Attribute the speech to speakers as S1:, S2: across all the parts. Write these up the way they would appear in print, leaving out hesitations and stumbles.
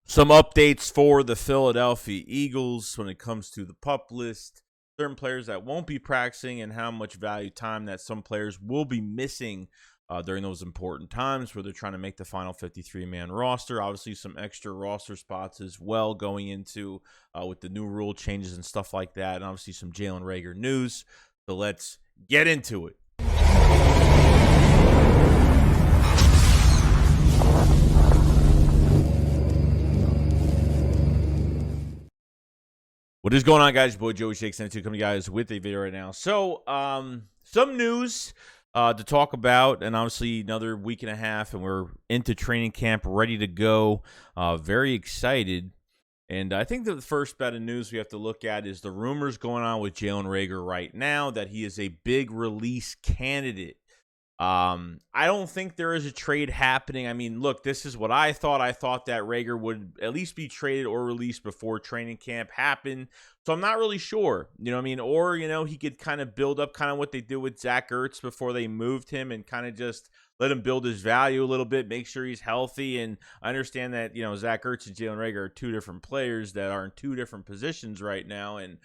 S1: Some updates for the Philadelphia Eagles when it comes to the PUP list, certain players that won't be practicing, and how much value time that some players will be missing during those important times where they're trying to make the final 53-man roster. Obviously, some extra roster spots as well going into with the new rule changes and stuff like that, and obviously some Jalen Reagor news. So let's get into it. What is going on, guys? Your boy Joey Shakes92 coming to you guys with a video right now. So, some news to talk about, and obviously another week and a half, and we're into training camp, ready to go. Very excited. And I think that the first bit of news we have to look at is the rumors going on with Jalen Reagor right now that he is a big release candidate. I don't think there is a trade happening. I mean, look, this is what I thought. I thought that Reagor would at least be traded or released before training camp happened. So I'm not really sure, you know what I mean? Or, you know, he could kind of build up kind of what they did with Zach Ertz before they moved him and kind of just let him build his value a little bit, make sure he's healthy. And I understand that, you know, Zach Ertz and Jalen Reagor are two different players that are in two different positions right now. And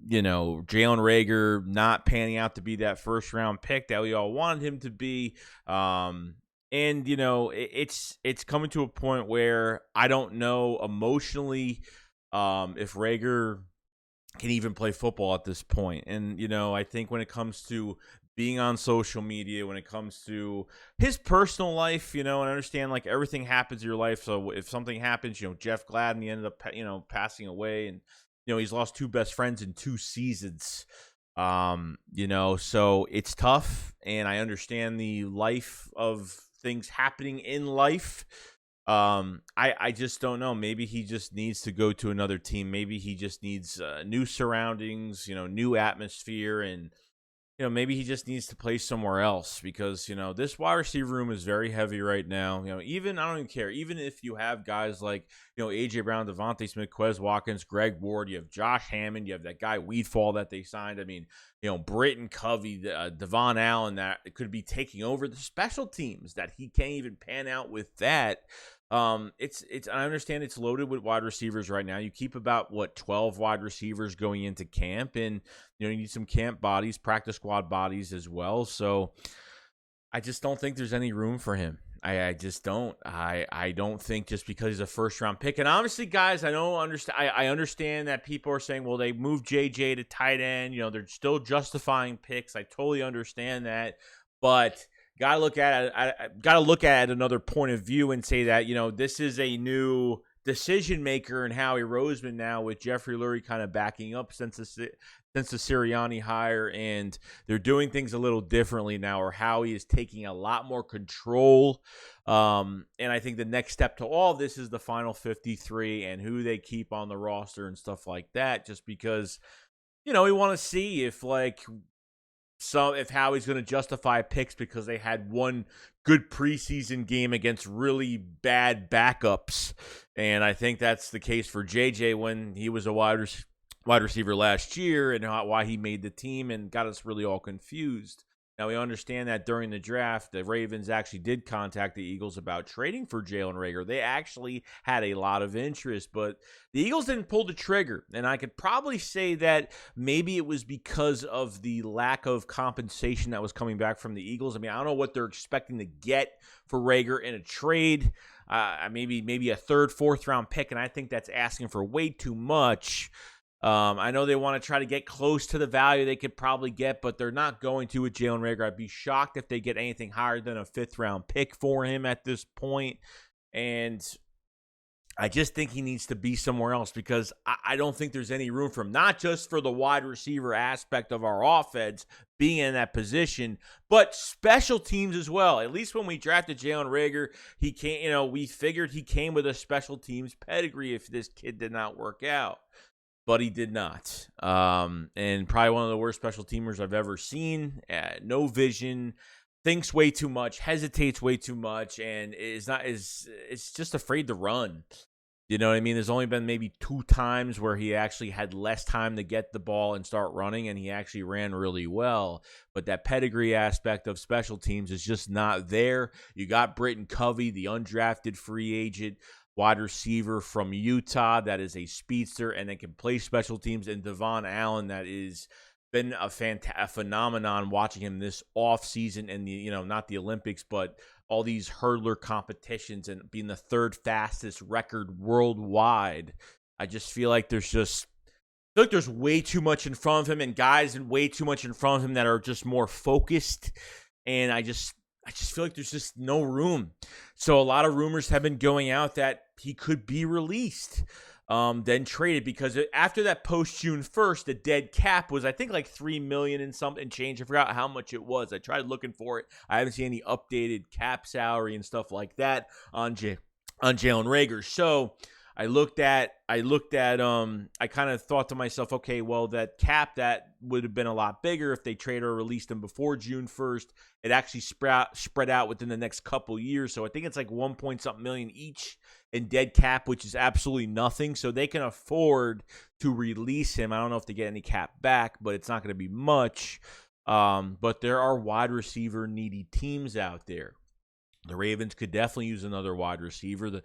S1: you know, Jalen Reagor not panning out to be that first round pick that we all wanted him to be. And you know, it's coming to a point where I don't know emotionally if Reagor can even play football at this point. And you know, I think when it comes to being on social media, when it comes to his personal life, you know, and I understand like everything happens in your life. So if something happens, you know, Jeff Gladney ended up, you know, passing away, and you know, he's lost two best friends in 2 seasons. You know, so it's tough, and I understand the life of things happening in life. I just don't know. Maybe he just needs to go to another team. Maybe he just needs new surroundings, you know, new atmosphere, and you know, maybe he just needs to play somewhere else because, you know, this wide receiver room is very heavy right now. You know, even, I don't even care. Even if you have guys like, you know, A.J. Brown, Devontae Smith, Quez Watkins, Greg Ward, you have Josh Hammond, you have that guy Weedfall that they signed. I mean, you know, Britton Covey, Devon Allen that could be taking over the special teams that he can't even pan out with that. It's I understand it's loaded with wide receivers right now. You keep about 12 wide receivers going into camp, and you know, you need some camp bodies, practice squad bodies as well. So I just don't think there's any room for him. I just don't. I don't think just because he's a first round pick. And obviously, guys, I understand that people are saying, well, they moved JJ to tight end. You know, they're still justifying picks. I totally understand that, but gotta look at another point of view and say that, you know, this is a new decision maker in Howie Roseman now with Jeffrey Lurie kind of backing up since the Sirianni hire, and they're doing things a little differently now, or Howie is taking a lot more control. And I think the next step to all of this is the final 53 and who they keep on the roster and stuff like that, just because, you know, we want to see if if Howie's going to justify picks because they had one good preseason game against really bad backups. And I think that's the case for JJ when he was a wide receiver last year, and why he made the team and got us really all confused. Now, we understand that during the draft, the Ravens actually did contact the Eagles about trading for Jalen Reagor. They actually had a lot of interest, but the Eagles didn't pull the trigger. And I could probably say that maybe it was because of the lack of compensation that was coming back from the Eagles. I mean, I don't know what they're expecting to get for Reagor in a trade. Maybe a third, fourth round pick, and I think that's asking for way too much. I know they want to try to get close to the value they could probably get, but they're not going to with Jalen Reagor. I'd be shocked if they get anything higher than a 5th round pick for him at this point. And I just think he needs to be somewhere else because I don't think there's any room for him, not just for the wide receiver aspect of our offense being in that position, but special teams as well. At least when we drafted Jalen Reagor, he came, you know, we figured he came with a special teams pedigree if this kid did not work out. But he did not. And probably one of the worst special teamers I've ever seen. No vision, thinks way too much, hesitates way too much, and is just afraid to run. You know what I mean? There's only been maybe 2 times where he actually had less time to get the ball and start running, and he actually ran really well. But that pedigree aspect of special teams is just not there. You got Britton Covey, the undrafted free agent wide receiver from Utah that is a speedster and that can play special teams, and Devon Allen that is been a phenomenon watching him this offseason and the, not the Olympics, but all these hurdler competitions and being the 3rd fastest record worldwide. I just feel like there's way too much in front of him and guys and way too much in front of him that are just more focused. And I just feel like there's just no room. So a lot of rumors have been going out that he could be released. Then traded, because after that post June 1st, the dead cap was, I think, like $3 million and something change. I forgot how much it was. I tried looking for it. I haven't seen any updated cap salary and stuff like that on Jalen Reagor. So I kind of thought to myself, okay, well, that cap, that would have been a lot bigger if they traded or released him before June 1st. It actually spread out within the next couple years. So I think it's like 1 million each in dead cap, which is absolutely nothing. So they can afford to release him. I don't know if they get any cap back, but it's not going to be much. But there are wide receiver needy teams out there. The Ravens could definitely use another wide receiver.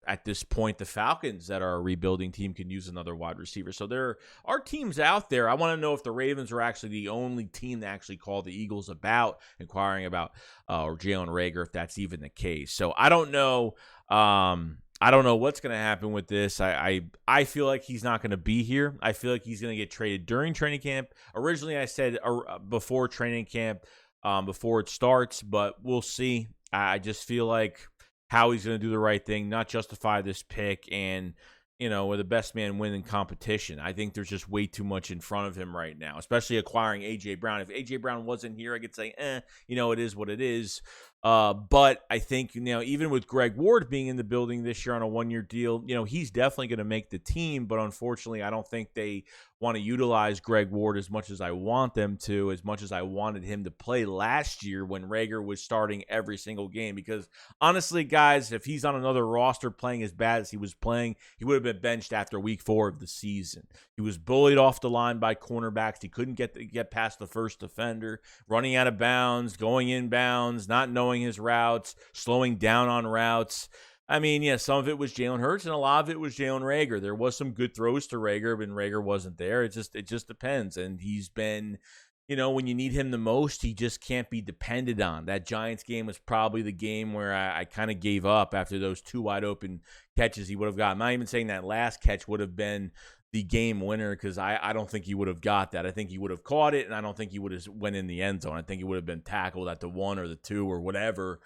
S1: At this point, the Falcons, that are a rebuilding team, can use another wide receiver. So there are teams out there. I want to know if the Ravens are actually the only team that actually called the Eagles about inquiring about or Jalen Reagor, if that's even the case. So I don't know. I don't know what's going to happen with this. I feel like he's not going to be here. I feel like he's going to get traded during training camp. Originally, I said before training camp, before it starts, but we'll see. I just feel like Howie's going to do the right thing, not justify this pick, and, with the best man win in competition. I think there's just way too much in front of him right now, especially acquiring A.J. Brown. If A.J. Brown wasn't here, I could say, it is what it is. But I think, even with Greg Ward being in the building this year on a 1-year deal, he's definitely going to make the team. But unfortunately, I don't think they want to utilize Greg Ward as much as I want them to, as much as I wanted him to play last year when Reagor was starting every single game. Because honestly, guys, if he's on another roster playing as bad as he was playing, he would have been benched after week 4 of the season. He was bullied off the line by cornerbacks. He couldn't get past the first defender, running out of bounds, going inbounds, not knowing his routes, slowing down on routes. I mean, yeah, some of it was Jalen Hurts, and a lot of it was Jalen Reagor. There was some good throws to Reagor, but Reagor wasn't there. It just depends. And he's been, when you need him the most, he just can't be depended on. That Giants game was probably the game where I kind of gave up after those 2 wide open catches he would have got. I'm not even saying that last catch would have been the game winner, because I don't think he would have got that. I think he would have caught it, and I don't think he would have went in the end zone. I think he would have been tackled at the 1 or the 2 or whatever.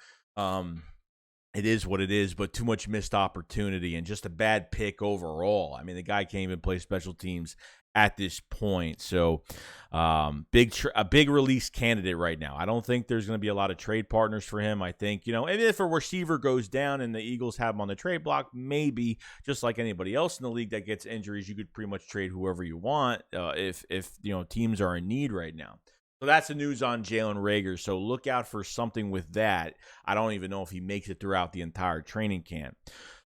S1: It is what it is, but too much missed opportunity and just a bad pick overall. I mean, the guy can't even play special teams at this point. So a big release candidate right now. I don't think there's going to be a lot of trade partners for him. I think, and if a receiver goes down and the Eagles have him on the trade block, maybe, just like anybody else in the league that gets injuries, you could pretty much trade whoever you want if teams are in need right now. So that's the news on Jalen Reagor. So look out for something with that. I don't even know if he makes it throughout the entire training camp.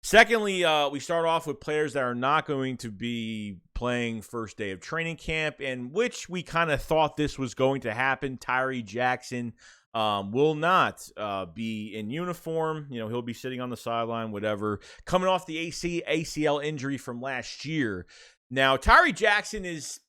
S1: Secondly, we start off with players that are not going to be playing first day of training camp, and which we kind of thought this was going to happen. Tyree Jackson will not be in uniform. He'll be sitting on the sideline, whatever, coming off the ACL injury from last year. Now, Tyree Jackson is,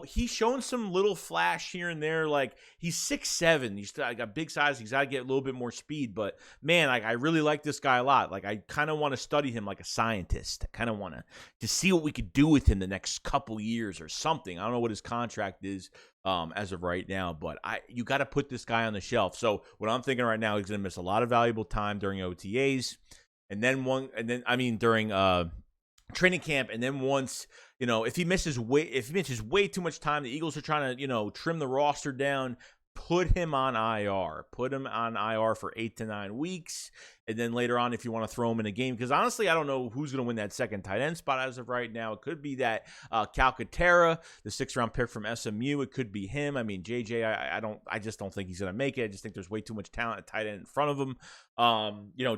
S1: he's shown some little flash here and there. Like, he's 6'7". He's got big size. He's got to get a little bit more speed. But, man, I really like this guy a lot. Like, I kind of want to study him like a scientist. I kind of want to see what we could do with him the next couple years or something. I don't know what his contract is as of right now. But you got to put this guy on the shelf. So, what I'm thinking right now, he's going to miss a lot of valuable time during OTAs. During training camp. And then once... if he misses way too much time, the Eagles are trying to, trim the roster down, put him on IR for 8 to 9 weeks. and then later on if you want to throw him in a game. Because honestly, I don't know who's going to win that second tight end spot as of right now. It could be that Calcaterra, the 6th-round pick from SMU. It could be him. I mean, JJ, I just don't think he's going to make it. I just think there's way too much talent at tight end in front of him.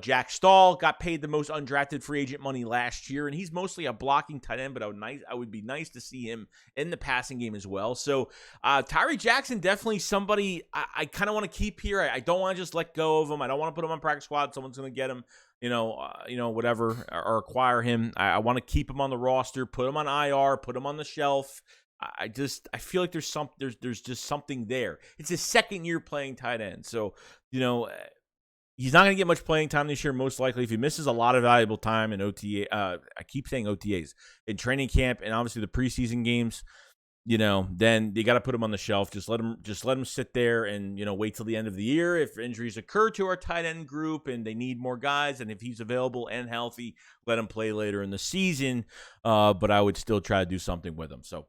S1: Jack Stahl got paid the most undrafted free agent money last year, and he's mostly a blocking tight end, but I would be nice to see him in the passing game as well. So Tyree Jackson, definitely somebody I kind of want to keep here. I don't want to just let go of him. I don't want to put him on practice squad. Someone's going to get him, whatever, or acquire him. I want to keep him on the roster, put him on IR, put him on the shelf. I feel like there's just something there. It's his second year playing tight end. So, he's not going to get much playing time this year, most likely. If he misses a lot of valuable time in OTA, I keep saying OTAs, in training camp and obviously the preseason games, then you got to put him on the shelf. Just let him sit there and, wait till the end of the year. If injuries occur to our tight end group and they need more guys, and if he's available and healthy, let him play later in the season. But I would still try to do something with him. So,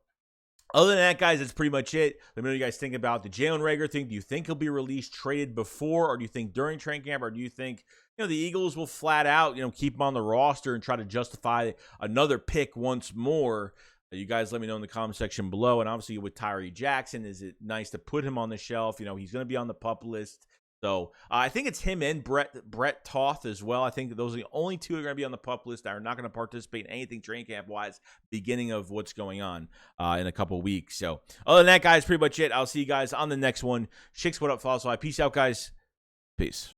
S1: other than that, guys, that's pretty much it. Let me know what you guys think about the Jalen Reagor thing. Do you think he'll be released, traded before, or do you think during training camp, or do you think, the Eagles will flat out, keep him on the roster and try to justify another pick once more? You guys let me know in the comment section below. And obviously with Tyree Jackson, is it nice to put him on the shelf? He's going to be on the PUP list. So I think it's him and Brett Toth as well. I think those are the only two that are going to be on the PUP list that are not going to participate in anything training camp wise, beginning of what's going on in a couple weeks. So other than that, guys, pretty much it. I'll see you guys on the next one. SHAKESQUAD up, follow. So peace out, guys. Peace.